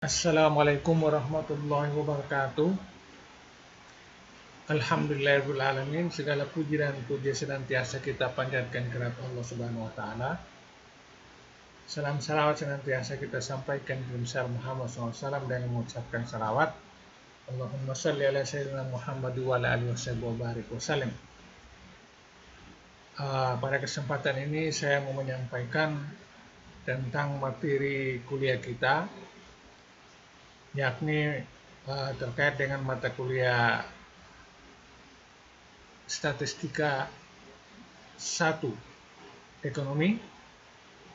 Assalamualaikum warahmatullahi wabarakatuh. Alhamdulillahirrahmanirrahim. Segala puji dan puji senantiasa kita panjatkan kepada Allah Subhanahu wa taala. Salam salawat senantiasa kita sampaikan kepada besar Muhammad SAW dengan mengucapkan salawat. Allahumma salli ala sayyidina Muhammad wa ala alihi wasallam. Pada kesempatan ini saya mau menyampaikan tentang materi kuliah kita, yakni terkait dengan mata kuliah Statistika 1 Ekonomi,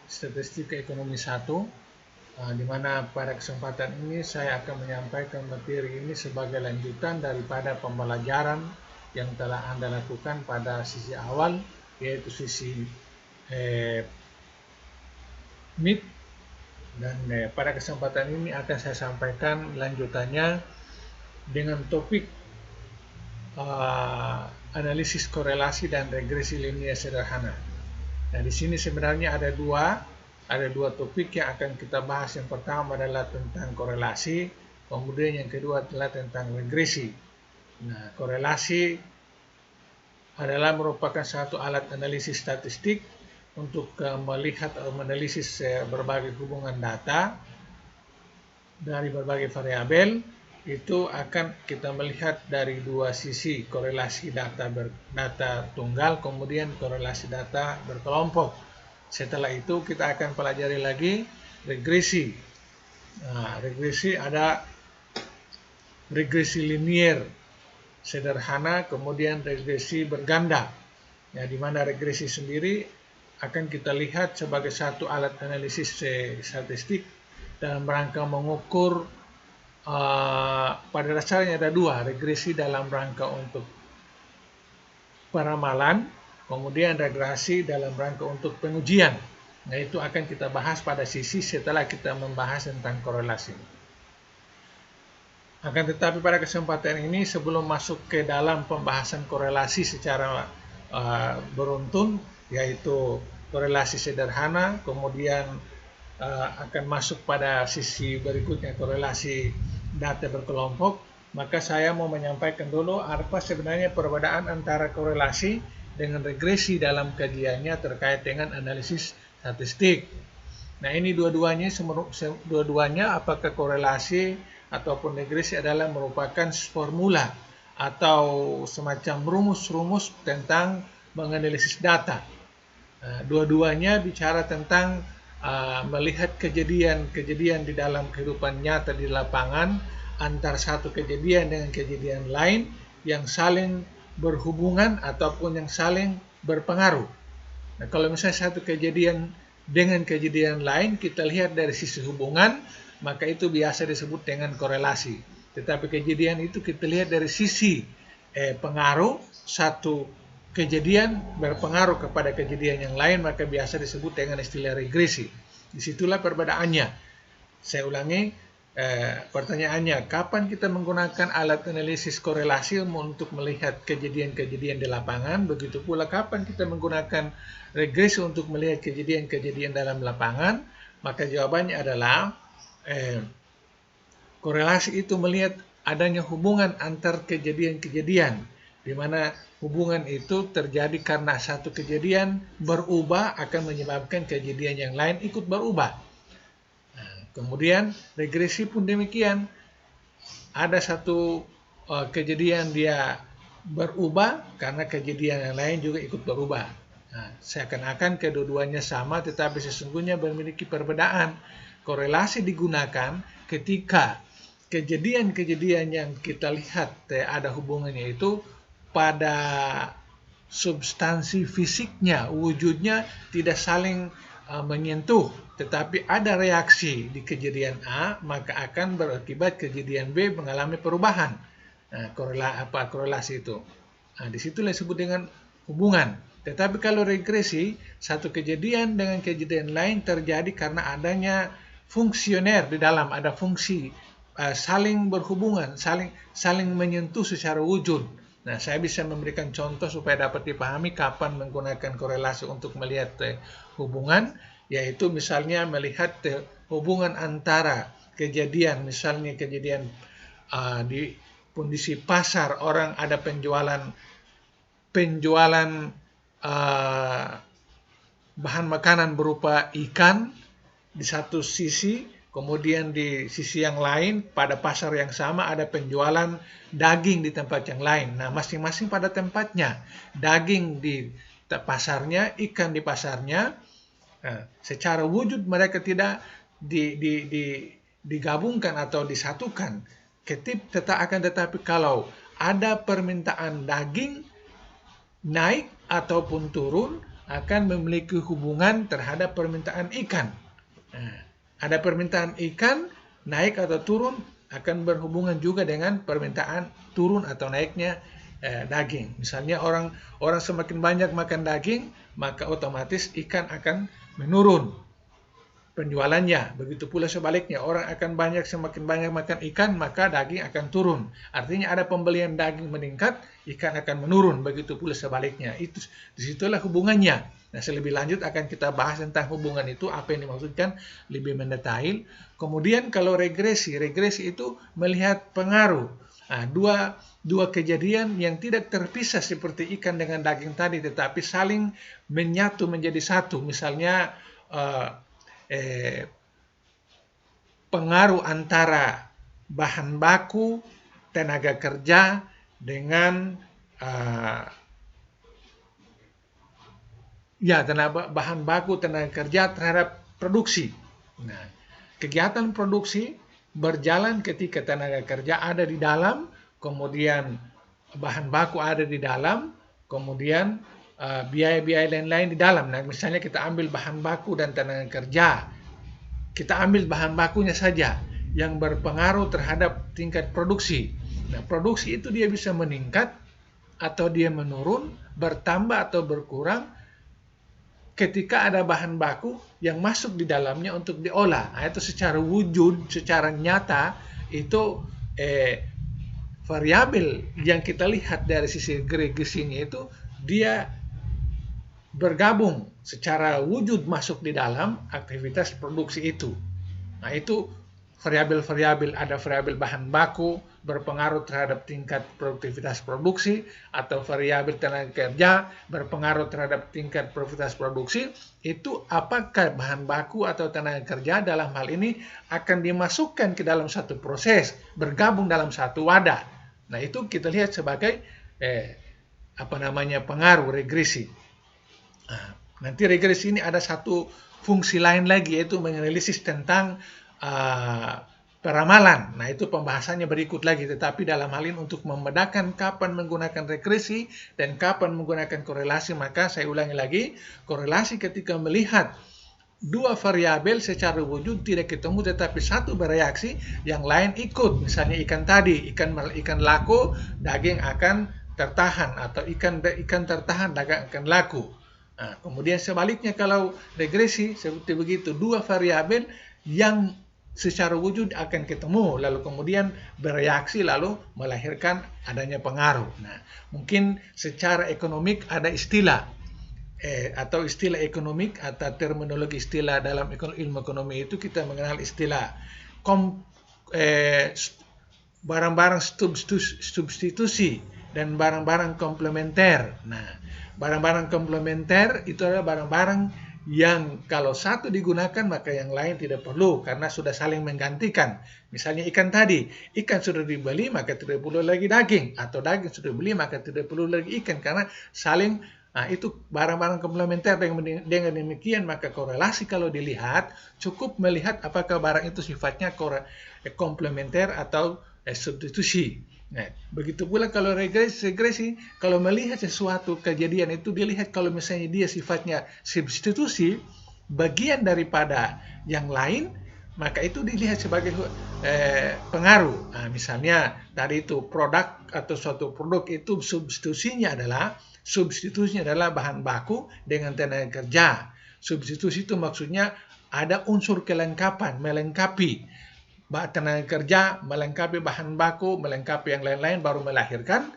Statistika Ekonomi 1, di mana pada kesempatan ini saya akan menyampaikan materi ini sebagai lanjutan daripada pembelajaran yang telah Anda lakukan pada sisi awal, yaitu sisi MIT. Dan pada kesempatan ini akan saya sampaikan lanjutannya dengan topik analisis korelasi dan regresi linear sederhana. Nah, di sini sebenarnya ada dua topik yang akan kita bahas. Yang pertama adalah tentang korelasi, kemudian yang kedua adalah tentang regresi. Nah, korelasi adalah merupakan satu alat analisis statistik untuk melihat atau menganalisis berbagai hubungan data dari berbagai variabel. Itu akan kita melihat dari dua sisi, korelasi data tunggal, kemudian korelasi data berkelompok. Setelah itu kita akan pelajari lagi regresi. Nah, regresi ada regresi linear sederhana, kemudian regresi berganda. Ya, di mana regresi sendiri akan kita lihat sebagai satu alat analisis statistik dalam rangka mengukur. Pada dasarnya ada dua, regresi dalam rangka untuk peramalan, kemudian regresi dalam rangka untuk pengujian. Nah, itu akan kita bahas pada sisi setelah kita membahas tentang korelasi. Akan tetapi pada kesempatan ini, sebelum masuk ke dalam pembahasan korelasi secara beruntun, yaitu korelasi sederhana, kemudian akan masuk pada sisi berikutnya korelasi data berkelompok, maka saya mau menyampaikan dulu apa sebenarnya perbedaan antara korelasi dengan regresi dalam kajiannya terkait dengan analisis statistik. Nah, ini dua-duanya apakah korelasi ataupun regresi adalah merupakan formula atau semacam rumus-rumus tentang menganalisis data. Nah, dua-duanya bicara tentang melihat kejadian-kejadian di dalam kehidupan nyata di lapangan, antar satu kejadian dengan kejadian lain yang saling berhubungan ataupun yang saling berpengaruh. Nah, kalau misalnya satu kejadian dengan kejadian lain kita lihat dari sisi hubungan, maka itu biasa disebut dengan korelasi. Tetapi kejadian itu kita lihat dari sisi pengaruh, satu kejadian berpengaruh kepada kejadian yang lain, maka biasa disebut dengan istilah regresi. Disitulah perbedaannya. Saya ulangi, pertanyaannya, kapan kita menggunakan alat analisis korelasi untuk melihat kejadian-kejadian di lapangan? Begitu pula kapan kita menggunakan regresi untuk melihat kejadian-kejadian dalam lapangan? Maka jawabannya adalah korelasi itu melihat adanya hubungan antar kejadian-kejadian, di mana hubungan itu terjadi karena satu kejadian berubah akan menyebabkan kejadian yang lain ikut berubah. Nah, kemudian regresi pun demikian. Ada satu kejadian dia berubah karena kejadian yang lain juga ikut berubah. Nah, seakan-akan kedua-duanya sama, tetapi sesungguhnya memiliki perbedaan. Korelasi digunakan ketika kejadian-kejadian yang kita lihat ada hubungannya itu pada substansi fisiknya, wujudnya tidak saling menyentuh, tetapi ada reaksi di kejadian A, maka akan berakibat kejadian B mengalami perubahan. Nah, korelasi itu. Nah, disitulah disebut dengan hubungan. Tetapi kalau regresi, satu kejadian dengan kejadian lain terjadi karena adanya fungsioner di dalam, ada fungsi saling berhubungan, saling menyentuh secara wujud. Nah, saya bisa memberikan contoh supaya dapat dipahami kapan menggunakan korelasi untuk melihat hubungan, yaitu misalnya melihat hubungan antara kejadian, misalnya kejadian di kondisi pasar, orang ada penjualan bahan makanan berupa ikan di satu sisi, kemudian di sisi yang lain pada pasar yang sama ada penjualan daging di tempat yang lain. Nah, masing-masing pada tempatnya, daging di pasarnya, ikan di pasarnya. Nah, secara wujud mereka tidak digabungkan atau disatukan. Tetapi kalau ada permintaan daging naik ataupun turun, akan memiliki hubungan terhadap permintaan ikan. Nah, ada permintaan ikan naik atau turun akan berhubungan juga dengan permintaan turun atau naiknya daging. Misalnya orang semakin banyak makan daging, maka otomatis ikan akan menurun penjualannya. Begitu pula sebaliknya, orang akan semakin banyak makan ikan, maka daging akan turun. Artinya ada pembelian daging meningkat, ikan akan menurun. Begitu pula sebaliknya. Disitulah hubungannya. Nah, selebih lanjut akan kita bahas tentang hubungan itu, apa yang dimaksudkan lebih mendetail. Kemudian kalau regresi itu melihat pengaruh. Nah, dua kejadian yang tidak terpisah seperti ikan dengan daging tadi, tetapi saling menyatu menjadi satu. Misalnya pengaruh antara bahan baku, tenaga kerja dengan bahan baku, tenaga kerja terhadap produksi. Nah, kegiatan produksi berjalan ketika tenaga kerja ada di dalam, kemudian bahan baku ada di dalam, kemudian biaya-biaya lain-lain di dalam. Nah, misalnya kita ambil bahan baku dan tenaga kerja. Kita ambil bahan bakunya saja yang berpengaruh terhadap tingkat produksi. Nah, produksi itu dia bisa meningkat atau dia menurun, bertambah atau berkurang ketika ada bahan baku yang masuk di dalamnya untuk diolah. Nah, itu secara wujud, secara nyata, itu variabel yang kita lihat dari sisi regresinya itu dia bergabung secara wujud masuk di dalam aktivitas produksi itu. Nah, itu variabel-variabel, ada variabel bahan baku berpengaruh terhadap tingkat produktivitas produksi, atau variabel tenaga kerja berpengaruh terhadap tingkat produktivitas produksi. Itu apakah bahan baku atau tenaga kerja dalam hal ini akan dimasukkan ke dalam satu proses, bergabung dalam satu wadah. Nah, itu kita lihat sebagai pengaruh regresi. Nah, nanti regresi ini ada satu fungsi lain lagi, yaitu menganalisis tentang peramalan. Nah, itu pembahasannya berikut lagi, tetapi dalam hal ini untuk membedakan kapan menggunakan regresi dan kapan menggunakan korelasi, maka saya ulangi lagi, korelasi ketika melihat dua variabel secara wujud tidak ketemu tetapi satu bereaksi, yang lain ikut. Misalnya ikan tadi, ikan laku, daging akan tertahan, atau ikan tertahan, daging akan laku. Nah, kemudian sebaliknya kalau regresi seperti begitu, dua variabel yang secara wujud akan ketemu, lalu kemudian bereaksi, lalu melahirkan adanya pengaruh. Nah, mungkin secara ekonomik ada istilah atau istilah ekonomik atau terminologi istilah dalam ilmu ekonomi itu kita mengenal istilah barang-barang substitusi dan barang-barang komplementer. Nah, barang-barang komplementer itu adalah barang-barang yang kalau satu digunakan maka yang lain tidak perlu karena sudah saling menggantikan. Misalnya ikan tadi, ikan sudah dibeli maka tidak perlu lagi daging, atau daging sudah dibeli maka tidak perlu lagi ikan karena saling. Nah, itu barang-barang komplementer. Dengan demikian maka korelasi kalau dilihat cukup melihat apakah barang itu sifatnya komplementer atau substitusi. Nah, begitu pula kalau regresi, kalau melihat sesuatu kejadian itu dilihat kalau misalnya dia sifatnya substitusi, bagian daripada yang lain, maka itu dilihat sebagai pengaruh. Nah, misalnya tadi itu produk atau suatu produk itu substitusinya adalah bahan baku dengan tenaga kerja. Substitusi itu maksudnya ada unsur kelengkapan, melengkapi. Tenaga kerja melengkapi bahan baku, melengkapi yang lain-lain, baru melahirkan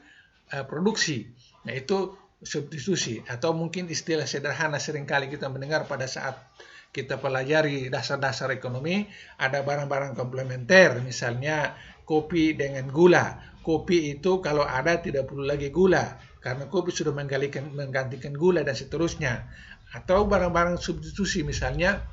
produksi. Nah, itu substitusi. Atau mungkin istilah sederhana seringkali kita mendengar pada saat kita pelajari dasar-dasar ekonomi, ada barang-barang komplementer, misalnya kopi dengan gula. Kopi itu kalau ada tidak perlu lagi gula, karena kopi sudah menggantikan gula dan seterusnya. Atau barang-barang substitusi, misalnya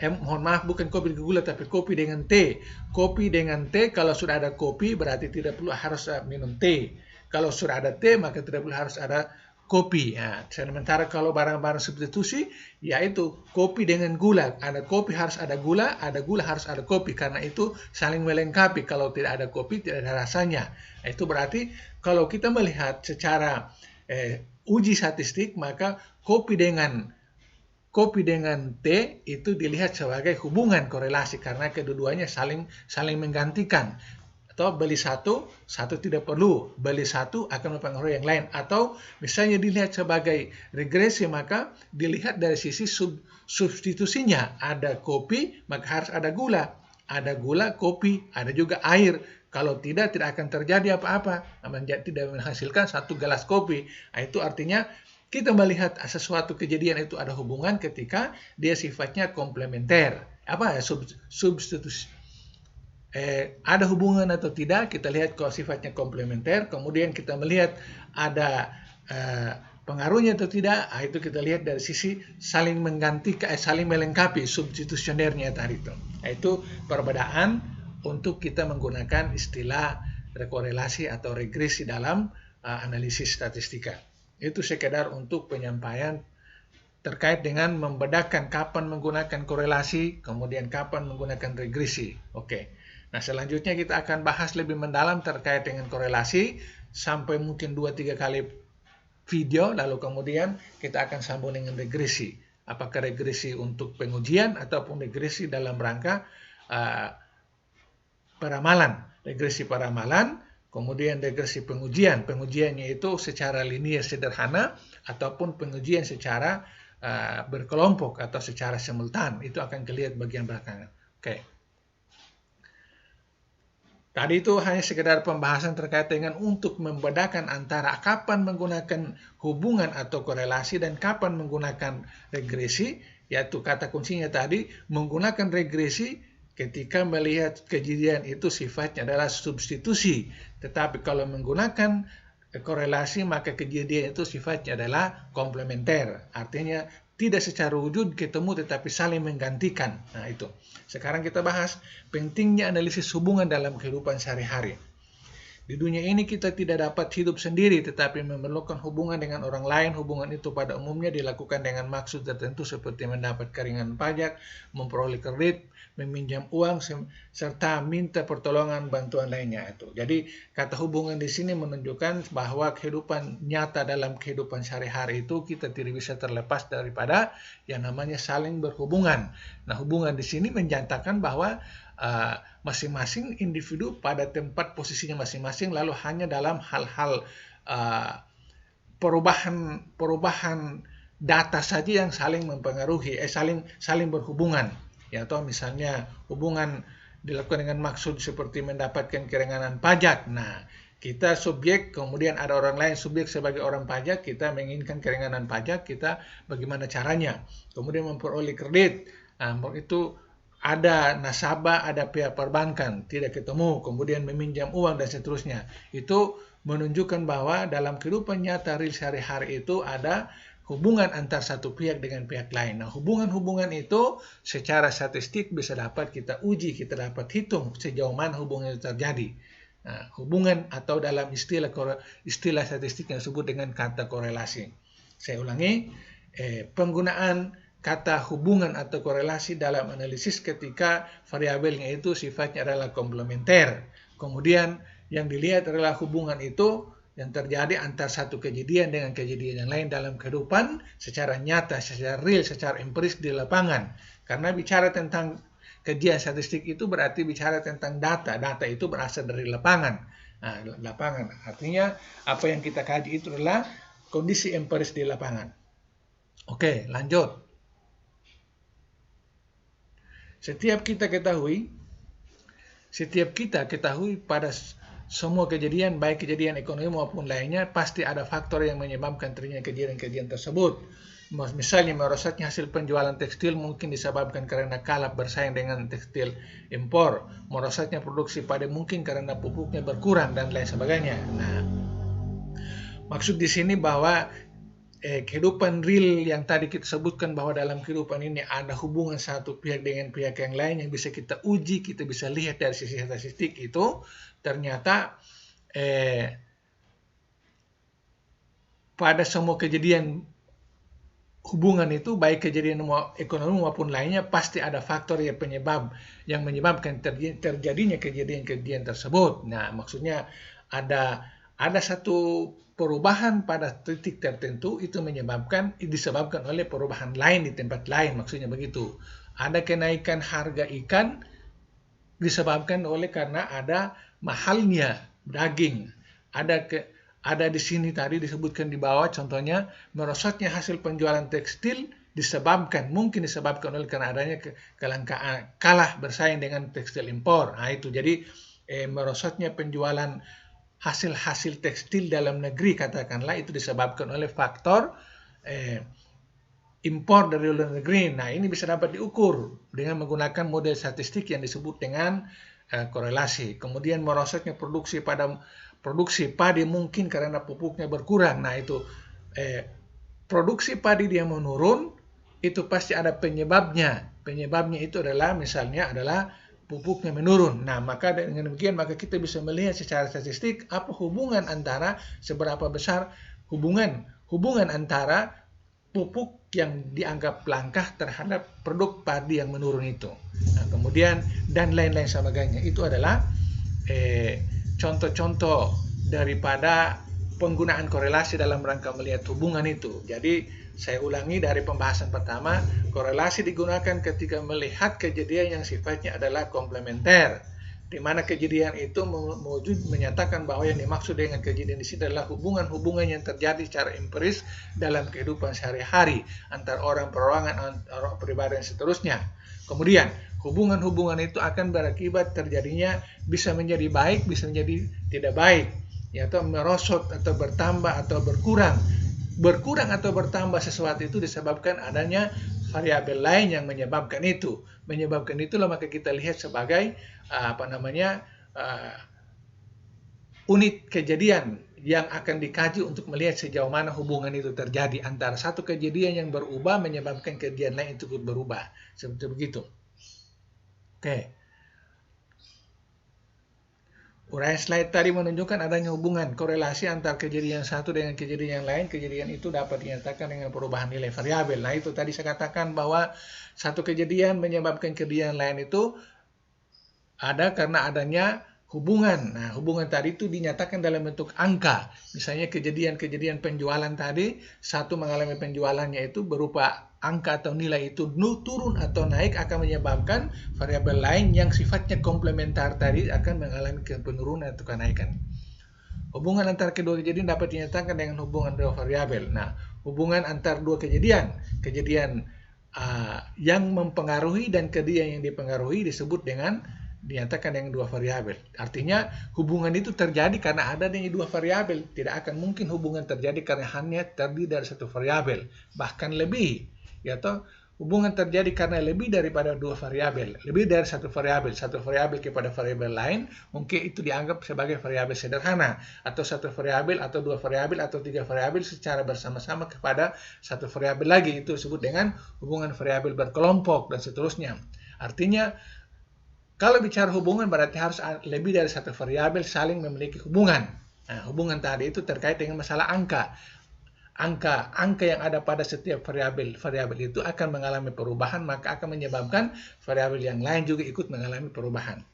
mohon maaf, bukan kopi dengan gula tapi kopi dengan teh. Kopi dengan teh, kalau sudah ada kopi berarti tidak perlu harus minum teh. Kalau sudah ada teh maka tidak perlu harus ada kopi. Nah, sementara kalau barang-barang substitusi yaitu kopi dengan gula. Ada kopi harus ada gula harus ada kopi, karena itu saling melengkapi. Kalau tidak ada kopi tidak ada rasanya. Itu berarti kalau kita melihat secara uji statistik, maka kopi dengan teh itu dilihat sebagai hubungan korelasi karena kedua-duanya saling menggantikan. Atau beli satu tidak perlu, beli satu akan mempengaruhi yang lain. Atau misalnya dilihat sebagai regresi, maka dilihat dari sisi substitusinya. Ada kopi maka harus ada gula, kopi, ada juga air. Kalau tidak akan terjadi apa-apa, tidak menghasilkan satu gelas kopi. Nah, itu artinya kita melihat sesuatu kejadian itu ada hubungan ketika dia sifatnya komplementer. Substitusi. Ada hubungan atau tidak, kita lihat kalau sifatnya komplementer. Kemudian kita melihat ada pengaruhnya atau tidak. Itu kita lihat dari sisi saling menggantikan, saling melengkapi, substitusionernya tadi itu. Itu perbedaan untuk kita menggunakan istilah rekorelasi atau regresi dalam analisis statistika. Itu sekedar untuk penyampaian terkait dengan membedakan kapan menggunakan korelasi, kemudian kapan menggunakan regresi. Oke. Nah, selanjutnya kita akan bahas lebih mendalam terkait dengan korelasi sampai mungkin 2-3 kali video, lalu kemudian kita akan sambung dengan regresi. Apakah regresi untuk pengujian ataupun regresi dalam rangka paramalan. Regresi paramalan, kemudian regresi pengujian. Pengujiannya itu secara linear sederhana ataupun pengujian secara berkelompok atau secara simultan. Itu akan kelihatan bagian belakangan. Oke. Tadi itu hanya sekedar pembahasan terkait dengan untuk membedakan antara kapan menggunakan hubungan atau korelasi dan kapan menggunakan regresi, yaitu kata kuncinya tadi menggunakan regresi ketika melihat kejadian itu sifatnya adalah substitusi. Tetapi kalau menggunakan korelasi maka kejadian itu sifatnya adalah komplementer. Artinya tidak secara wujud ketemu tetapi saling menggantikan. Nah itu. Sekarang kita bahas pentingnya analisis hubungan dalam kehidupan sehari-hari. Di dunia ini kita tidak dapat hidup sendiri tetapi memerlukan hubungan dengan orang lain. Hubungan itu pada umumnya dilakukan dengan maksud tertentu seperti mendapat keringanan pajak, memperoleh kredit, meminjam uang, serta minta pertolongan bantuan lainnya itu. Jadi kata hubungan di sini menunjukkan bahwa kehidupan nyata dalam kehidupan sehari-hari itu kita tidak bisa terlepas daripada yang namanya saling berhubungan. Nah, hubungan di sini menjantakan bahwa masing-masing individu pada tempat posisinya masing-masing, lalu hanya dalam hal-hal perubahan data saja yang saling mempengaruhi, saling berhubungan. Ya, atau misalnya hubungan dilakukan dengan maksud seperti mendapatkan keringanan pajak. Nah, kita subjek, kemudian ada orang lain subjek sebagai orang pajak, kita menginginkan keringanan pajak, kita bagaimana caranya. Kemudian memperoleh kredit. Nah, itu ada nasabah, ada pihak perbankan, tidak ketemu, kemudian meminjam uang dan seterusnya. Itu menunjukkan bahwa dalam kehidupan nyata real sehari-hari itu ada hubungan antar satu pihak dengan pihak lain. Nah, hubungan-hubungan itu secara statistik bisa dapat kita uji, kita dapat hitung sejauh mana hubungan itu terjadi. Nah, hubungan atau dalam istilah statistik yang disebut dengan kata korelasi. Saya ulangi, penggunaan kata hubungan atau korelasi dalam analisis ketika variabelnya itu sifatnya adalah komplementer. Kemudian yang dilihat adalah hubungan itu yang terjadi antar satu kejadian dengan kejadian yang lain dalam kehidupan secara nyata, secara real, secara empiris di lapangan. Karena bicara tentang kajian statistik itu berarti bicara tentang data. Data itu berasal dari lapangan. Nah, lapangan artinya apa yang kita kaji itu adalah kondisi empiris di lapangan. Oke, lanjut. Setiap kita ketahui pada semua kejadian, baik kejadian ekonomi maupun lainnya, pasti ada faktor yang menyebabkan terjadinya kejadian-kejadian tersebut. Misalnya merosotnya hasil penjualan tekstil mungkin disebabkan karena kalah bersaing dengan tekstil impor. Merosotnya produksi padi mungkin karena pupuknya berkurang dan lain sebagainya. Nah, maksud di sini bahwa kehidupan real yang tadi kita sebutkan, bahwa dalam kehidupan ini ada hubungan satu pihak dengan pihak yang lain yang bisa kita uji, kita bisa lihat dari sisi statistik itu, ternyata pada semua kejadian hubungan itu, baik kejadian ekonomi maupun lainnya, pasti ada faktor penyebab yang menyebabkan terjadinya kejadian-kejadian tersebut. Nah, maksudnya ada satu perubahan pada titik tertentu itu disebabkan oleh perubahan lain di tempat lain, maksudnya begitu. Ada kenaikan harga ikan disebabkan karena ada mahalnya daging. Ada di sini tadi disebutkan di bawah, contohnya merosotnya hasil penjualan tekstil mungkin disebabkan oleh karena adanya kelangkaan, kalah bersaing dengan tekstil impor. Nah, itu jadi merosotnya penjualan hasil tekstil dalam negeri, katakanlah, itu disebabkan oleh faktor impor dari luar negeri. Nah, ini bisa dapat diukur dengan menggunakan model statistik yang disebut dengan korelasi. Kemudian merosotnya produksi padi mungkin karena pupuknya berkurang. Nah, itu produksi padi dia menurun, itu pasti ada penyebabnya. Penyebabnya itu misalnya adalah pupuknya menurun. Nah, maka dengan demikian maka kita bisa melihat secara statistik apa hubungan antara seberapa besar hubungan antara pupuk yang dianggap langka terhadap produk padi yang menurun itu. Nah, kemudian dan lain-lain sebagainya. Itu adalah contoh-contoh daripada penggunaan korelasi dalam rangka melihat hubungan itu. Jadi saya ulangi dari pembahasan pertama, korelasi digunakan ketika melihat kejadian yang sifatnya adalah komplementer, di mana kejadian itu menyatakan bahwa yang dimaksud dengan kejadian di sini adalah hubungan-hubungan yang terjadi secara empiris dalam kehidupan sehari-hari antar orang, perorangan, orang pribadi dan seterusnya. Kemudian hubungan-hubungan itu akan berakibat terjadinya bisa menjadi baik, bisa menjadi tidak baik, atau merosot atau bertambah atau berkurang. Berkurang atau bertambah sesuatu itu disebabkan adanya variabel lain yang menyebabkan itu. Menyebabkan itulah maka kita lihat sebagai unit kejadian yang akan dikaji untuk melihat sejauh mana hubungan itu terjadi antara satu kejadian yang berubah menyebabkan kejadian lain itu berubah. Seperti begitu. Oke. Uraian slide tadi menunjukkan adanya hubungan korelasi antara kejadian satu dengan kejadian yang lain. Kejadian itu dapat dinyatakan dengan perubahan nilai variabel. Nah, itu tadi saya katakan bahwa satu kejadian menyebabkan kejadian lain itu ada karena adanya hubungan. Nah, hubungan tadi itu dinyatakan dalam bentuk angka. Misalnya kejadian-kejadian penjualan tadi, satu mengalami penjualannya itu berupa angka atau nilai itu turun atau naik akan menyebabkan variabel lain yang sifatnya komplementar tadi akan mengalami penurunan atau kenaikan. Hubungan antara kedua kejadian dapat dinyatakan dengan hubungan dua variabel. Nah, hubungan antara dua kejadian yang mempengaruhi dan kejadian yang dipengaruhi dinyatakan dengan dua variabel. Artinya hubungan itu terjadi karena adanya dua variabel. Tidak akan mungkin hubungan terjadi karena hanya terdiri dari satu variabel, bahkan lebih. Atau hubungan terjadi karena lebih daripada dua variabel, lebih dari satu variabel kepada variabel lain, mungkin itu dianggap sebagai variabel sederhana, atau satu variabel atau dua variabel atau tiga variabel secara bersama-sama kepada satu variabel lagi, itu disebut dengan hubungan variabel berkelompok dan seterusnya. Artinya kalau bicara hubungan berarti harus lebih dari satu variabel saling memiliki hubungan. Nah, hubungan tadi itu terkait dengan masalah angka. Angka yang ada pada setiap variabel itu akan mengalami perubahan, maka akan menyebabkan variabel yang lain juga ikut mengalami perubahan.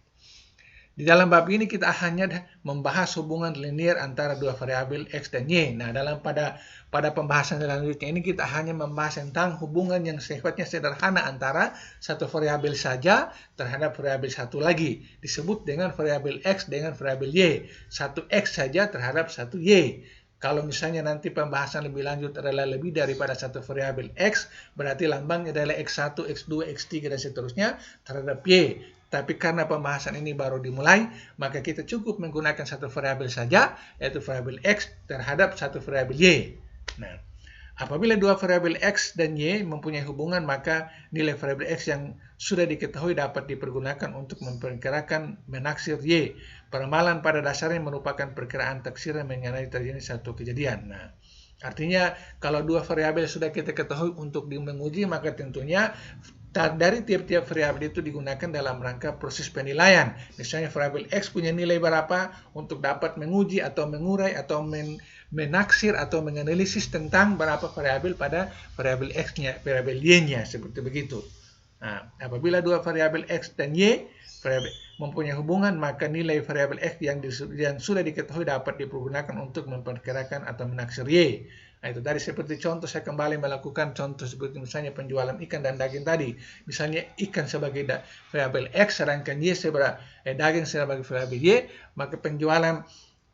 Di dalam bab ini kita hanya membahas hubungan linear antara dua variabel X dan Y. Nah, pada pembahasan selanjutnya ini kita hanya membahas tentang hubungan yang sifatnya sederhana antara satu variabel saja terhadap variabel satu lagi. Disebut dengan variabel X dengan variabel Y. Satu X saja terhadap satu Y. Kalau misalnya nanti pembahasan lebih lanjut adalah lebih daripada satu variabel X, berarti lambangnya adalah X1, X2, X3, dan seterusnya terhadap Y. Tapi karena pembahasan ini baru dimulai, maka kita cukup menggunakan satu variabel saja, yaitu variabel X terhadap satu variabel Y. Nah, Apabila dua variabel X dan Y mempunyai hubungan, maka nilai variabel X yang sudah diketahui dapat dipergunakan untuk memperkirakan menaksir Y. Peramalan pada dasarnya merupakan perkiraan taksiran mengenai terjadi satu kejadian. Nah, artinya kalau dua variabel sudah kita ketahui untuk menguji, maka tentunya dari tiap-tiap variabel itu digunakan dalam rangka proses penilaian. Misalnya variabel X punya nilai berapa untuk dapat menguji atau mengurai atau menaksir atau menganalisis tentang berapa variabel pada variabel X-nya, variabel Y-nya, seperti begitu. Nah, apabila dua variabel X dan Y mempunyai hubungan, maka nilai variabel X yang sudah diketahui dapat dipergunakan untuk memperkirakan atau menaksir Y. Nah, itu tadi seperti contoh, saya kembali melakukan contoh seperti misalnya penjualan ikan dan daging tadi. Misalnya ikan sebagai variabel X, sedangkan Y daging sebagai variabel Y, maka penjualan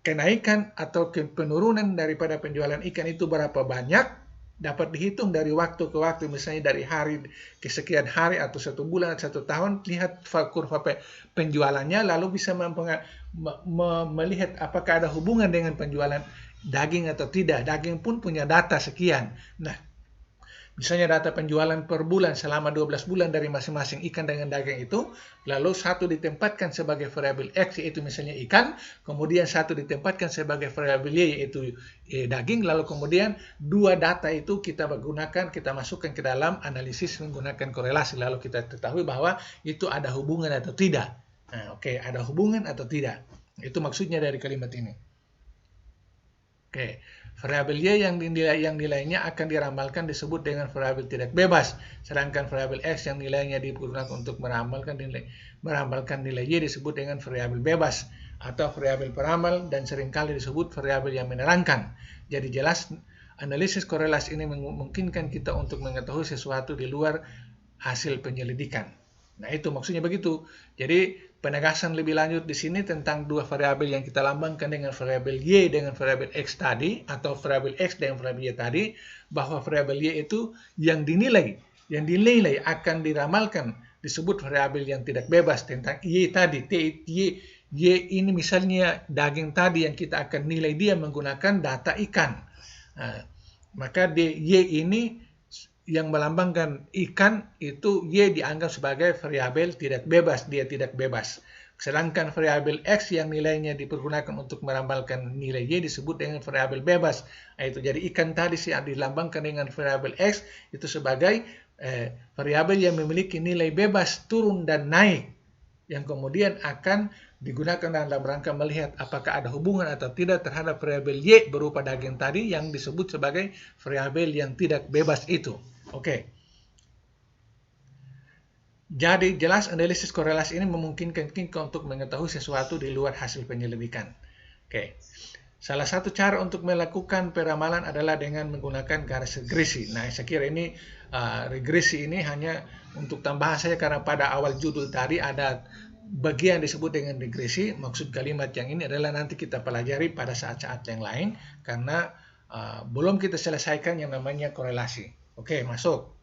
kenaikan atau penurunan daripada penjualan ikan itu berapa banyak dapat dihitung dari waktu ke waktu, misalnya dari hari ke sekian hari atau 1 bulan atau 1 tahun, lihat kurva penjualannya, lalu bisa melihat apakah ada hubungan dengan penjualan daging atau tidak. Daging pun punya data sekian. Nah, misalnya data penjualan per bulan selama 12 bulan dari masing-masing ikan dengan daging itu, lalu satu ditempatkan sebagai variabel X, yaitu misalnya ikan, kemudian satu ditempatkan sebagai variabel Y, yaitu daging, lalu kemudian dua data itu kita gunakan, kita masukkan ke dalam analisis menggunakan korelasi, lalu kita ketahui bahwa itu ada hubungan atau tidak. Nah, oke, ada hubungan atau tidak. Itu maksudnya dari kalimat ini. Oke. Variabel Y yang nilainya akan diramalkan disebut dengan variabel tidak bebas, sedangkan variabel X yang nilainya digunakan untuk meramalkan nilai Y disebut dengan variabel bebas atau variabel peramal, dan seringkali disebut variabel yang menerangkan. Jadi jelas analisis korelasi ini memungkinkan kita untuk mengetahui sesuatu di luar hasil penyelidikan. Nah, itu maksudnya begitu. Jadi penegasan lebih lanjut di sini tentang dua variabel yang kita lambangkan dengan variabel Y dengan variabel X tadi, atau variabel X dengan variabel Y tadi, bahwa variabel Y itu yang dinilai akan diramalkan disebut variabel yang tidak bebas. Tentang Y tadi, Y ini misalnya daging tadi yang kita akan nilai dia menggunakan data ikan. Nah, maka Y ini yang melambangkan ikan itu Y dianggap sebagai variabel tidak bebas, dia tidak bebas. Sedangkan variabel X yang nilainya dipergunakan untuk meramalkan nilai Y disebut dengan variabel bebas. Nah, itu jadi ikan tadi dilambangkan dengan variabel X itu sebagai variabel yang memiliki nilai bebas turun dan naik, yang kemudian akan digunakan dalam rangka melihat apakah ada hubungan atau tidak terhadap variabel Y berupa daging tadi yang disebut sebagai variabel yang tidak bebas itu. Oke. Jadi jelas analisis korelasi ini memungkinkan kita untuk mengetahui sesuatu di luar hasil penyelidikan. Oke. Salah satu cara untuk melakukan peramalan adalah dengan menggunakan garis regresi. Nah, saya kira ini regresi ini hanya untuk tambahan saja karena pada awal judul tadi ada bagian disebut dengan regresi. Maksud kalimat yang ini adalah nanti kita pelajari pada saat-saat yang lain karena belum kita selesaikan yang namanya korelasi. Oke, masuk.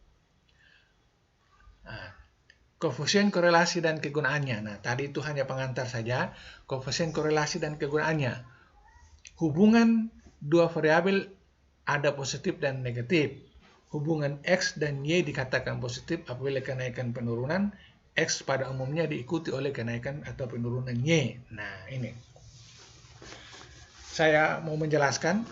Nah, koefisien korelasi dan kegunaannya. Nah, tadi itu hanya pengantar saja. Koefisien korelasi dan kegunaannya. Hubungan dua variabel ada positif dan negatif. Hubungan X dan Y dikatakan positif apabila kenaikan penurunan X pada umumnya diikuti oleh kenaikan atau penurunan Y. Nah, ini. Saya mau menjelaskan.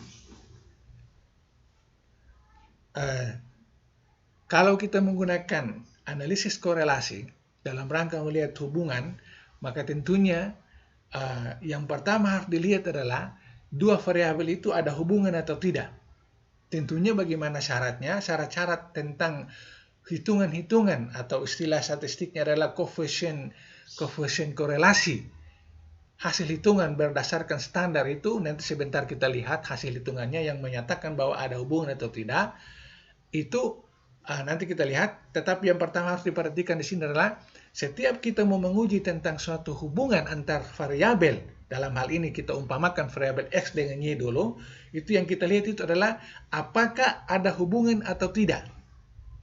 Kalau kita menggunakan analisis korelasi dalam rangka melihat hubungan, maka tentunya yang pertama harus dilihat adalah dua variabel itu ada hubungan atau tidak. Tentunya bagaimana syaratnya? Syarat-syarat tentang hitungan-hitungan atau istilah statistiknya adalah koefisien korelasi. Hasil hitungan berdasarkan standar itu nanti sebentar kita lihat hasil hitungannya yang menyatakan bahwa ada hubungan atau tidak. Itu nanti kita lihat, tetapi yang pertama harus diperhatikan di sini adalah setiap kita mau menguji tentang suatu hubungan antar variabel, dalam hal ini kita umpamakan variabel X dengan Y dulu, itu yang kita lihat itu adalah apakah ada hubungan atau tidak.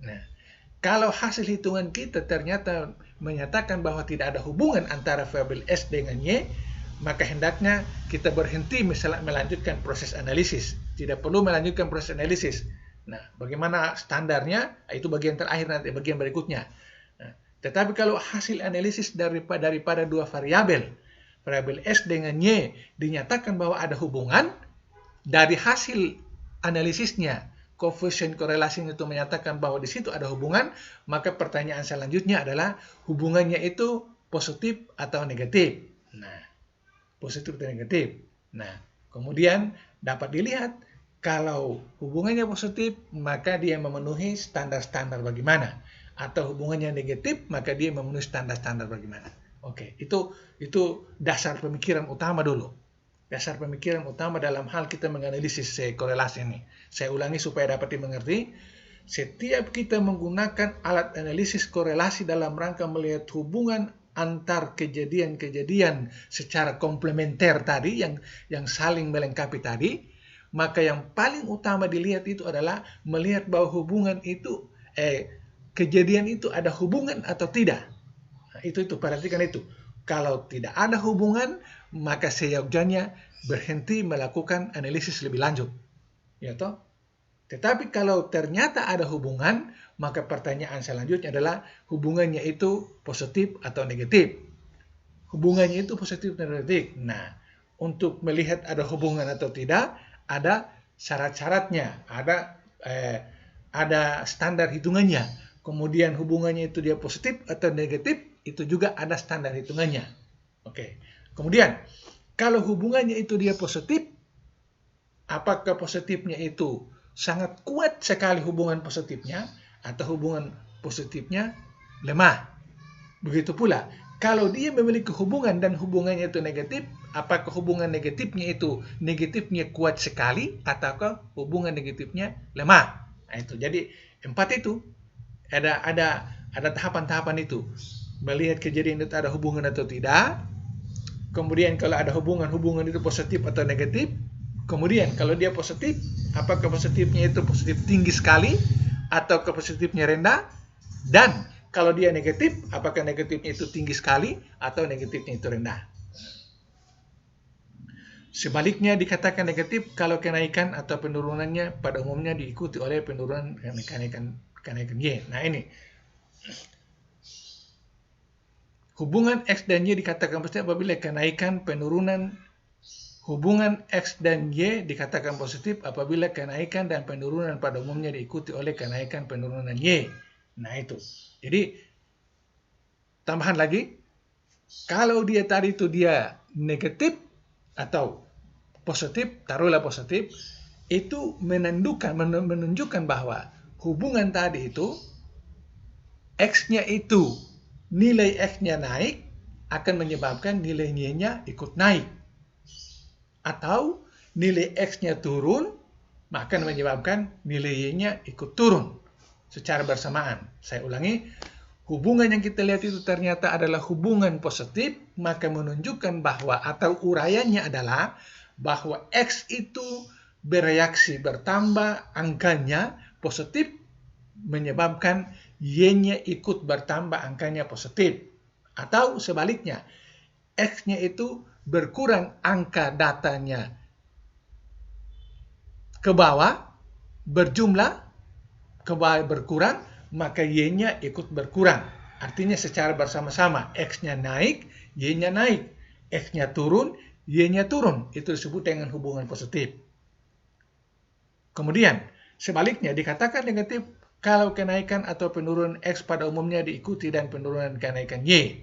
Nah, kalau hasil hitungan kita ternyata menyatakan bahwa tidak ada hubungan antara variabel X dengan Y, maka hendaknya kita berhenti misalnya melanjutkan proses analisis. Tidak perlu melanjutkan proses analisis. Nah, bagaimana standarnya? Itu bagian terakhir nanti, bagian berikutnya. Nah, tetapi kalau hasil analisis daripada dua variabel X dengan Y, dinyatakan bahwa ada hubungan, dari hasil analisisnya, koefisien korelasinya itu menyatakan bahwa di situ ada hubungan, maka pertanyaan selanjutnya adalah hubungannya itu positif atau negatif. Nah, positif atau negatif. Nah, kemudian dapat dilihat kalau hubungannya positif, maka dia memenuhi standar-standar bagaimana. Atau hubungannya negatif, maka dia memenuhi standar-standar bagaimana. Oke, itu dasar pemikiran utama dulu. Dasar pemikiran utama dalam hal kita menganalisis korelasi ini. Saya ulangi supaya dapat dimengerti. Setiap kita menggunakan alat analisis korelasi dalam rangka melihat hubungan antar kejadian-kejadian secara komplementer tadi, yang saling melengkapi tadi, maka yang paling utama dilihat itu adalah melihat bahwa hubungan itu, kejadian itu ada hubungan atau tidak. Nah, itu perhatikan itu. Kalau tidak ada hubungan, maka seyogyanya berhenti melakukan analisis lebih lanjut. Ya toh? Tetapi kalau ternyata ada hubungan, maka pertanyaan selanjutnya adalah hubungannya itu positif atau negatif. Hubungannya itu positif atau negatif. Nah, untuk melihat ada hubungan atau tidak, ada syarat-syaratnya, ada standar hitungannya. Kemudian hubungannya itu dia positif atau negatif, itu juga ada standar hitungannya. Oke. Kemudian kalau hubungannya itu dia positif, apakah positifnya itu sangat kuat sekali hubungan positifnya, atau hubungan positifnya lemah? Begitu pula kalau dia memiliki hubungan dan hubungannya itu negatif, apakah hubungan negatifnya kuat sekali, ataukah hubungan negatifnya lemah? Nah, itu jadi 4 itu ada tahapan-tahapan itu. Melihat kejadian itu ada hubungan atau tidak. Kemudian kalau ada hubungan itu positif atau negatif. Kemudian kalau dia positif, apakah positifnya itu positif tinggi sekali atau positifnya rendah? Dan kalau dia negatif, apakah negatifnya itu tinggi sekali atau negatifnya itu rendah? Sebaliknya dikatakan negatif kalau kenaikan atau penurunannya pada umumnya diikuti oleh penurunan kenaikan Y. Nah, ini hubungan X dan Y dikatakan positif apabila hubungan X dan Y dikatakan positif apabila kenaikan dan penurunan pada umumnya diikuti oleh kenaikan penurunan Y. Nah, itu. Jadi, tambahan lagi, kalau dia tadi itu dia negatif atau positif, taruhlah positif, itu menunjukkan bahwa hubungan tadi itu, X-nya itu, nilai X-nya naik, akan menyebabkan nilai Y-nya ikut naik. Atau nilai X-nya turun, maka menyebabkan nilai Y-nya ikut turun secara bersamaan. Saya ulangi, hubungan yang kita lihat itu ternyata adalah hubungan positif, maka menunjukkan bahwa, atau uraiannya adalah, bahwa X itu bereaksi bertambah angkanya positif, menyebabkan Y-nya ikut bertambah angkanya positif. Atau sebaliknya, X-nya itu berkurang angka datanya ke bawah, berjumlah, ke bawah berkurang, maka Y-nya ikut berkurang. Artinya secara bersama-sama, X-nya naik, Y-nya naik. X-nya turun, Y-nya turun. Itu disebut dengan hubungan positif. Kemudian, sebaliknya dikatakan negatif kalau kenaikan atau penurunan X pada umumnya diikuti dan penurunan kenaikan Y.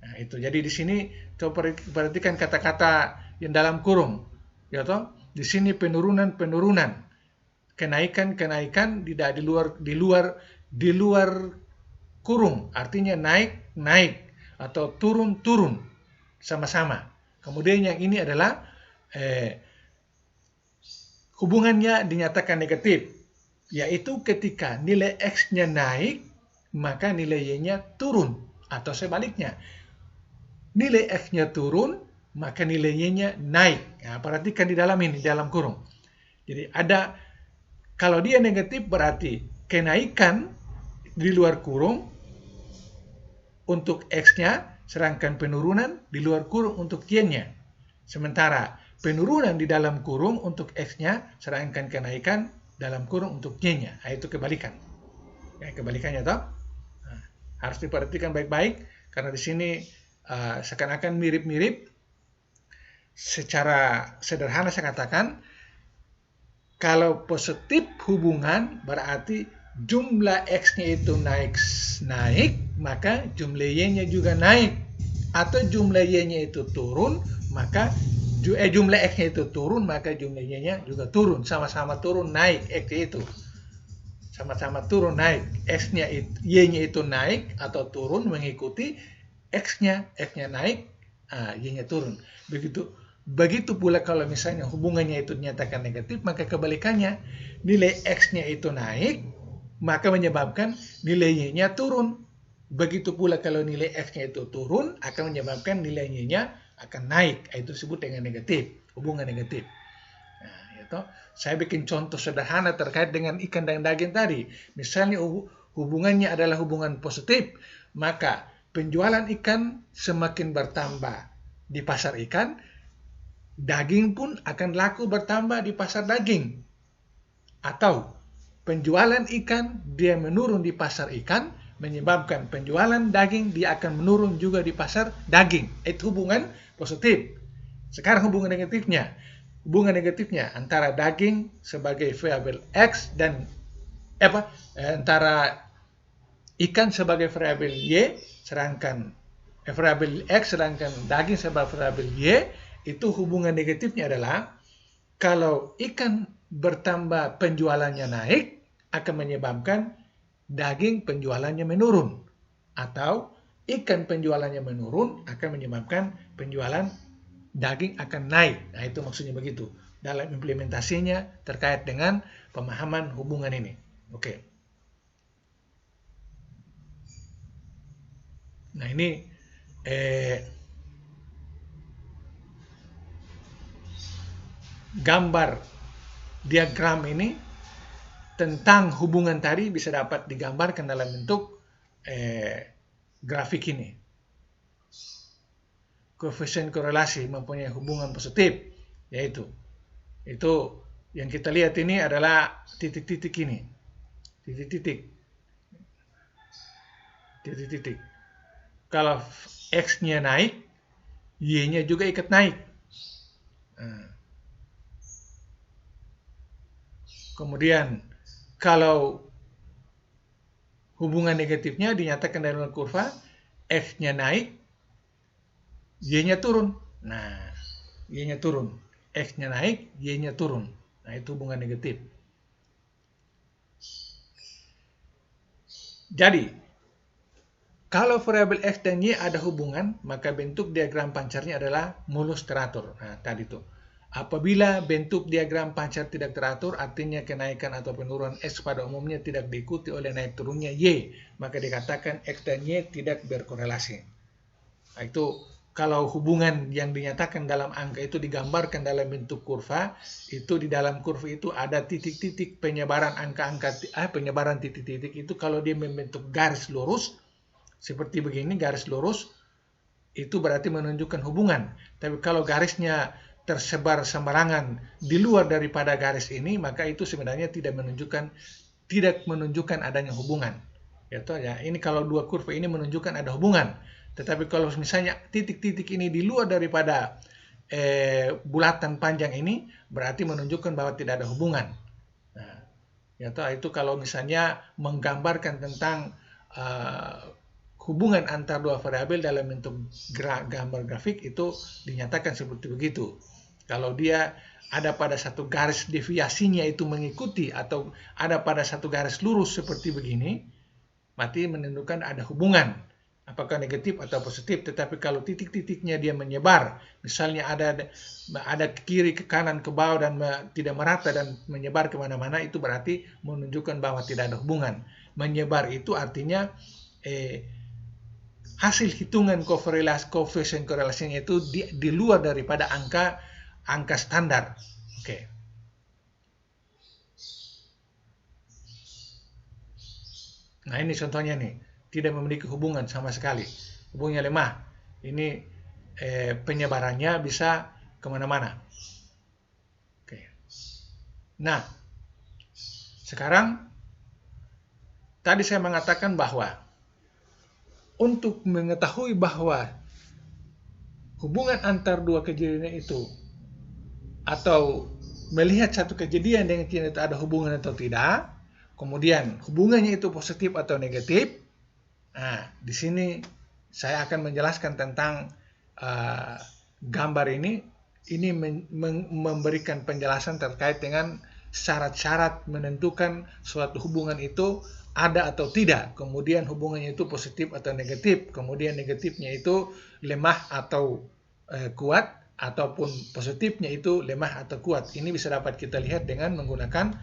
Nah, itu. Jadi di sini coba perhatikan kata-kata yang dalam kurung. Ya toh? Di sini penurunan. Kenaikan tidak di luar kurung, artinya naik atau turun sama-sama. Kemudian yang ini adalah hubungannya dinyatakan negatif, yaitu ketika nilai X-nya naik, maka nilai Y-nya turun, atau sebaliknya, nilai X-nya turun, maka nilai Y-nya naik. Nah, perhatikan di dalam kurung. Jadi kalau dia negatif berarti kenaikan di luar kurung untuk X-nya, sedangkan penurunan di luar kurung untuk Y-nya. Sementara penurunan di dalam kurung untuk X-nya, sedangkan kenaikan dalam kurung untuk Y-nya. Nah, itu kebalikan. Ya, kebalikannya toh. Nah, harus diperhatikan baik-baik karena di sini seakan-akan mirip-mirip. Secara sederhana saya katakan, kalau positif hubungan berarti jumlah X-nya itu naik, maka jumlah Y-nya juga naik. Atau jumlah Y-nya itu turun, maka jumlah X-nya itu turun, maka jumlah Y-nya juga turun. Sama-sama turun, naik X itu. Sama-sama turun, naik. X-nya Y-nya itu naik atau turun mengikuti X-nya naik, Y-nya turun. Begitu pula kalau misalnya hubungannya itu dinyatakan negatif, maka kebalikannya, nilai X-nya itu naik, maka menyebabkan nilai Y-nya turun. Begitu pula kalau nilai X-nya itu turun, akan menyebabkan nilai Y-nya akan naik. Itu disebut dengan negatif, hubungan negatif. Nah, itu saya bikin contoh sederhana terkait dengan ikan dan daging tadi. Misalnya hubungannya adalah hubungan positif, maka penjualan ikan semakin bertambah di pasar ikan, daging pun akan laku bertambah di pasar daging. Atau penjualan ikan dia menurun di pasar ikan, menyebabkan penjualan daging dia akan menurun juga di pasar daging. Itu hubungan positif. Sekarang hubungan negatifnya. Hubungan negatifnya antara daging sebagai variabel X dan antara ikan sebagai variabel Y, sedangkan variabel X sedangkan daging sebagai variabel Y. Itu hubungan negatifnya adalah kalau ikan bertambah penjualannya naik, akan menyebabkan daging penjualannya menurun. Atau ikan penjualannya menurun akan menyebabkan penjualan daging akan naik. Nah, itu maksudnya begitu. Dalam implementasinya terkait dengan pemahaman hubungan ini. Oke. Nah, ini gambar diagram ini tentang hubungan tadi bisa dapat digambarkan dalam bentuk grafik ini. Koefisien korelasi mempunyai hubungan positif, yaitu itu yang kita lihat ini adalah titik-titik ini, titik-titik. Kalau X-nya naik, Y-nya juga ikut naik. Kemudian kalau hubungan negatifnya dinyatakan dalam kurva, X-nya naik, Y-nya turun. Nah, Y-nya turun. X-nya naik, Y-nya turun. Nah, itu hubungan negatif. Jadi, kalau variabel X dan Y ada hubungan, maka bentuk diagram pancarnya adalah mulus teratur. Nah, tadi tuh. Apabila bentuk diagram pancar tidak teratur, artinya kenaikan atau penurunan X pada umumnya tidak diikuti oleh naik turunnya Y, maka dikatakan X dan Y tidak berkorelasi. Nah, itu kalau hubungan yang dinyatakan dalam angka itu digambarkan dalam bentuk kurva, itu di dalam kurva itu ada titik-titik penyebaran angka-angka, penyebaran titik-titik itu kalau dia membentuk garis lurus, seperti begini, garis lurus, itu berarti menunjukkan hubungan. Tapi kalau garisnya tersebar sembarangan di luar daripada garis ini, maka itu sebenarnya tidak menunjukkan adanya hubungan. Ya, ini kalau dua kurva ini menunjukkan ada hubungan. Tetapi kalau misalnya titik-titik ini di luar daripada bulatan panjang ini, berarti menunjukkan bahwa tidak ada hubungan. Nah, ya, itu kalau misalnya menggambarkan tentang hubungan antar dua variabel dalam bentuk gambar grafik, itu dinyatakan seperti begitu. Kalau dia ada pada satu garis deviasinya itu mengikuti atau ada pada satu garis lurus seperti begini, berarti menunjukkan ada hubungan, apakah negatif atau positif. Tetapi kalau titik-titiknya dia menyebar, misalnya ada ke kiri, ke kanan, ke bawah dan tidak merata dan menyebar kemana-mana, itu berarti menunjukkan bahwa tidak ada hubungan. Menyebar itu artinya hasil hitungan koefisien korelasinya itu di luar daripada angka standar. Oke. Nah, ini contohnya nih, tidak memiliki hubungan sama sekali, hubungannya lemah. Ini penyebarannya bisa kemana-mana. Oke. Nah, Sekarang, tadi saya mengatakan bahwa untuk mengetahui bahwa hubungan antar dua kejadian itu atau melihat satu kejadian dengan kejadian itu ada hubungan atau tidak, kemudian hubungannya itu positif atau negatif. Nah, di sini saya akan menjelaskan tentang gambar ini. Ini memberikan penjelasan terkait dengan syarat-syarat menentukan suatu hubungan itu ada atau tidak, kemudian hubungannya itu positif atau negatif, kemudian negatifnya itu lemah atau kuat, ataupun positifnya itu lemah atau kuat. Ini bisa dapat kita lihat dengan menggunakan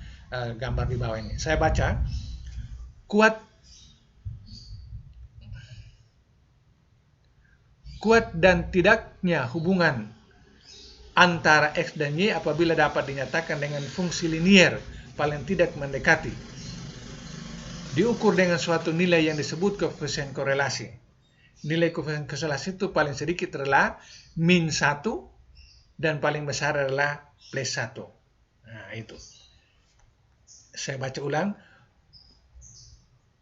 gambar di bawah ini. Saya baca, kuat dan tidaknya hubungan antara X dan Y apabila dapat dinyatakan dengan fungsi linier paling tidak mendekati, diukur dengan suatu nilai yang disebut koefisien korelasi. Nilai koefisien korelasi itu paling sedikit adalah min 1 dan paling besar adalah plus 1. Nah, itu. Saya baca ulang.